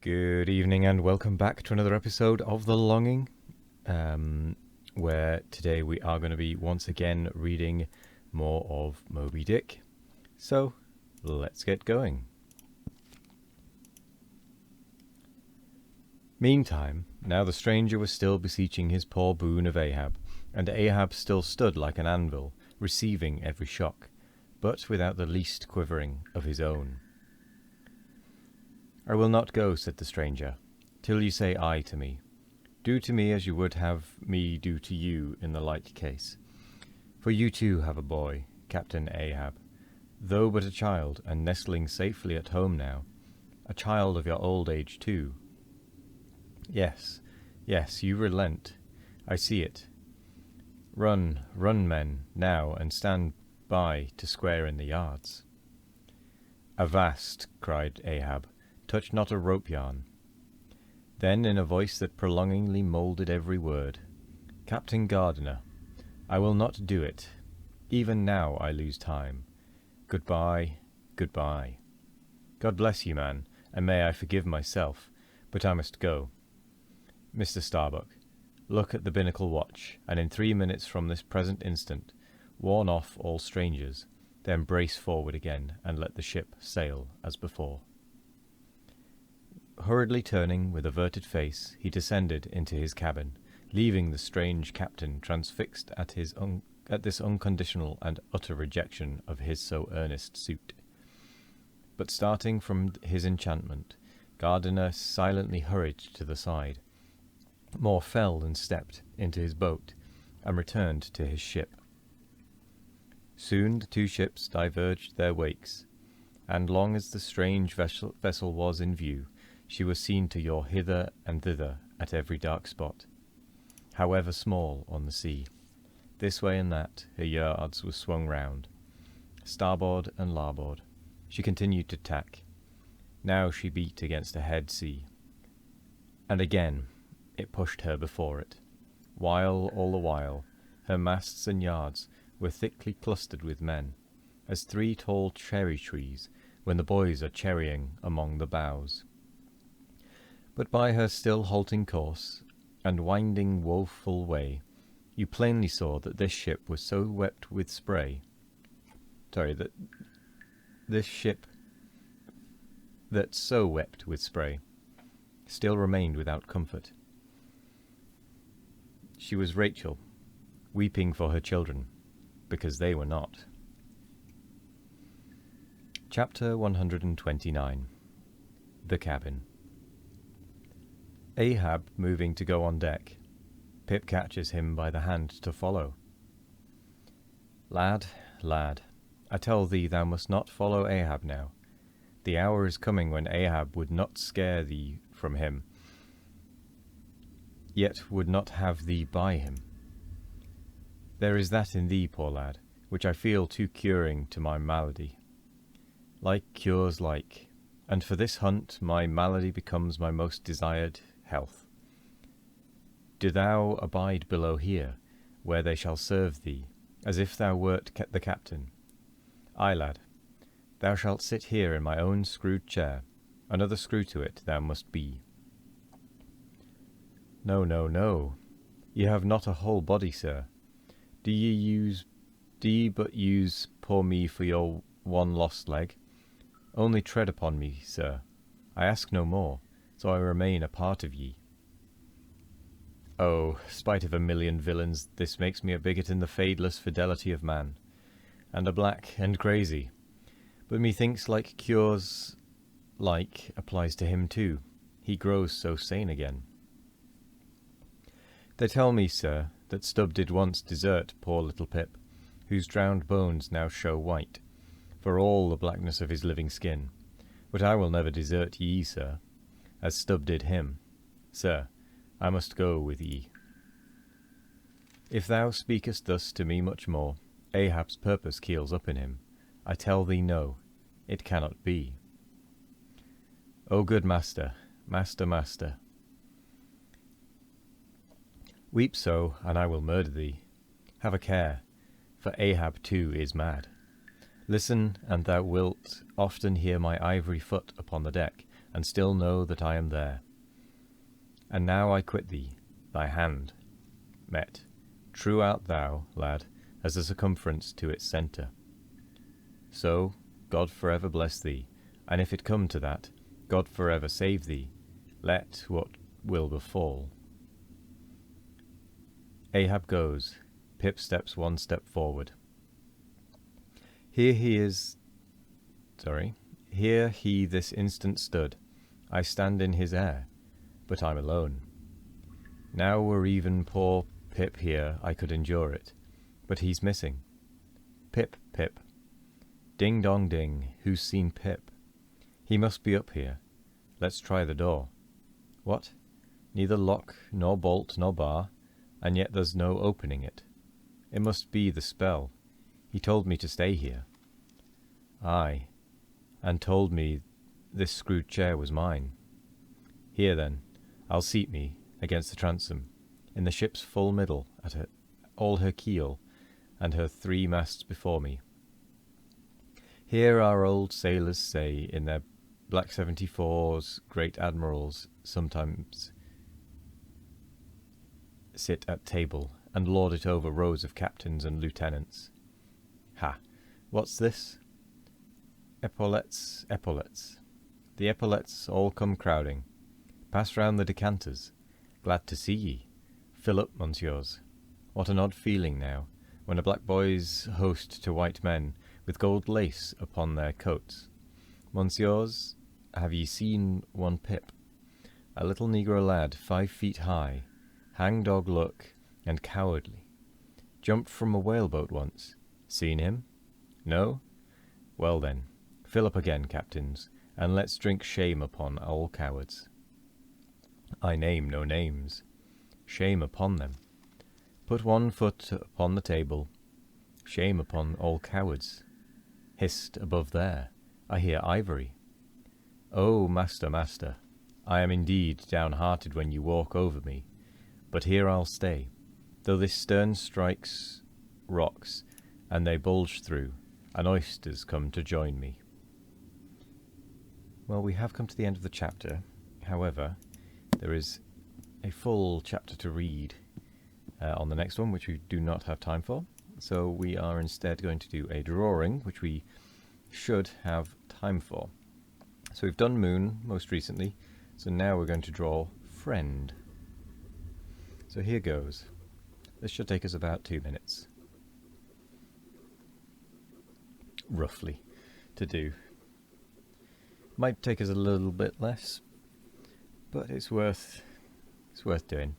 Good evening and welcome back to another episode of The Longing, where today we are going to be once again reading more of Moby Dick. So, let's get going. Meantime, now the stranger was still beseeching his poor boon of Ahab, and Ahab still stood like an anvil, receiving every shock, but without the least quivering of his own. I will not go, said the stranger, till you say aye to me. Do to me as you would have me do to you in the like case. For you too have a boy, Captain Ahab, though but a child, and nestling safely at home now, a child of your old age too. Yes, you relent. I see it. Run, men, now, and stand by to square in the yards. Avast, cried Ahab, touch not a rope yarn. Then, in a voice that prolongingly moulded every word, Captain Gardiner, I will not do it. Even now I lose time. Goodbye. God bless you, man, and may I forgive myself, but I must go. Mr. Starbuck, look at the binnacle watch, and in 3 minutes from this present instant, warn off all strangers, then brace forward again, and let the ship sail as before. Hurriedly turning with averted face, he descended into his cabin, leaving the strange captain transfixed at this unconditional and utter rejection of his so earnest suit. But starting from his enchantment, Gardiner silently hurried to the side, more fell than stepped into his boat, and returned to his ship. Soon the two ships diverged their wakes, and long as the strange vessel was in view, she was seen to yaw hither and thither at every dark spot, however small on the sea. This way and that her yards were swung round. Starboard and larboard she continued to tack. Now she beat against a head sea, and again it pushed her before it, while all the while her masts and yards were thickly clustered with men, as 3 tall cherry trees when the boys are cherrying among the boughs. But by her still halting course and winding woeful way, you plainly saw that this ship was so wept with spray. That this ship that so wept with spray still remained without comfort. She was Rachel, weeping for her children, because they were not. Chapter 129. The Cabin. Ahab moving to go on deck, Pip catches him by the hand to follow. Lad, I tell thee thou must not follow Ahab now. The hour is coming when Ahab would not scare thee from him, yet would not have thee by him. There is that in thee, poor lad, which I feel too curing to my malady. Like cures like, and for this hunt my malady becomes my most desired health. Do thou abide below here, where they shall serve thee, as if thou wert the captain. Ay, lad, thou shalt sit here in my own screwed chair. Another screw to it thou must be. No. Ye have not a whole body, sir. Do ye but use poor me for your one lost leg? Only tread upon me, sir. I ask no more, so I remain a part of ye. Oh, spite of a million villains, this makes me a bigot in the fadeless fidelity of man, and a black and crazy. But methinks like cures like applies to him too. He grows so sane again. They tell me, sir, that Stubb did once desert poor little Pip, whose drowned bones now show white, for all the blackness of his living skin. But I will never desert ye, sir, as Stubb did him. Sir, I must go with ye. If thou speakest thus to me much more, Ahab's purpose keels up in him. I tell thee no, it cannot be. O good master, master, weep so, and I will murder thee. Have a care, for Ahab too is mad. Listen, and thou wilt often hear my ivory foot upon the deck, and still know that I am there. And now I quit thee, thy hand met. True art thou, lad, as the circumference to its centre. So, God for ever bless thee, and if it come to that, God for ever save thee, let what will befall. Ahab goes. Pip steps one step forward. Here he this instant stood. I stand in his air, but I'm alone. Now were even poor Pip here, I could endure it, but he's missing. Pip, Pip. Ding dong ding, who's seen Pip? He must be up here. Let's try the door. What? Neither lock, nor bolt, nor bar, and yet there's no opening it. It must be the spell. He told me to stay here. Aye, and told me this screwed chair was mine. Here then, I'll seat me against the transom, in the ship's full middle, at all her keel, and her 3 masts before me. Here our old sailors say in their black 74s, great admirals sometimes sit at table and lord it over rows of captains and lieutenants. Ha! What's this? Epaulettes, epaulettes. The epaulettes all come crowding. Pass round the decanters. Glad to see ye. Fill up, monsieurs. What an odd feeling now, when a black boys host to white men, with gold lace upon their coats. Monsieurs, have ye seen one Pip? A little negro lad, 5 feet high, hang-dog look, and cowardly. Jumped from a whaleboat once. Seen him? No? Well then, fill up again, captains, and let's drink shame upon all cowards. I name no names. Shame upon them. Put 1 foot upon the table. Shame upon all cowards. Hist above there, I hear ivory. Oh, master, master, I am indeed downhearted when you walk over me, but here I'll stay, though this stern strikes rocks, and they bulge through, and oysters come to join me. Well, we have come to the end of the chapter. However, there is a full chapter to read on the next one, which we do not have time for. So we are instead going to do a drawing, which we should have time for. So we've done Moon most recently, so now we're going to draw Friend. So here goes. This should take us about 2 minutes, roughly, to do. Might take us a little bit less, but it's worth doing.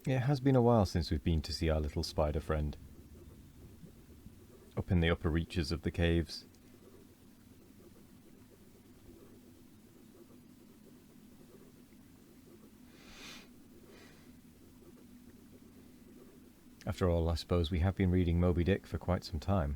It has been a while since we've been to see our little spider friend. Up in the upper reaches of the caves. After all, I suppose we have been reading Moby Dick for quite some time.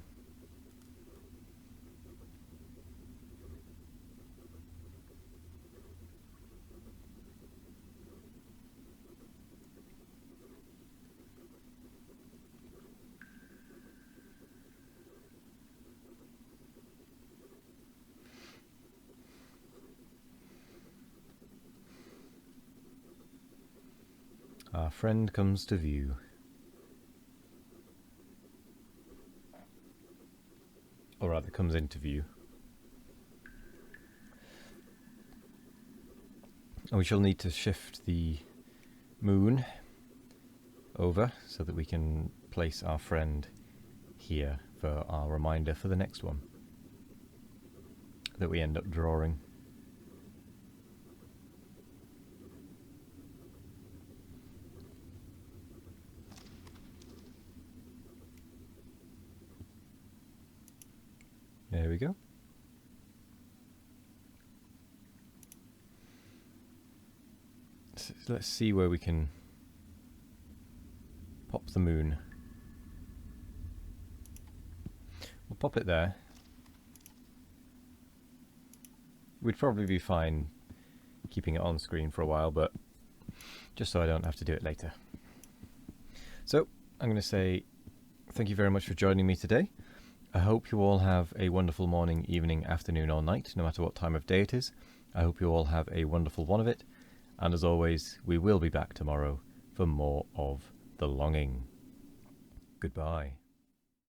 Our friend comes to view. Or rather, comes into view. And we shall need to shift the moon over so that we can place our friend here for our reminder for the next one that we end up drawing. There we go. So let's see where we can pop the moon. We'll pop it there. We'd probably be fine keeping it on screen for a while, but just so I don't have to do it later. So I'm going to say thank you very much for joining me today. I hope you all have a wonderful morning, evening, afternoon or night, no matter what time of day it is. I hope you all have a wonderful one of it. And as always, we will be back tomorrow for more of The Longing. Goodbye.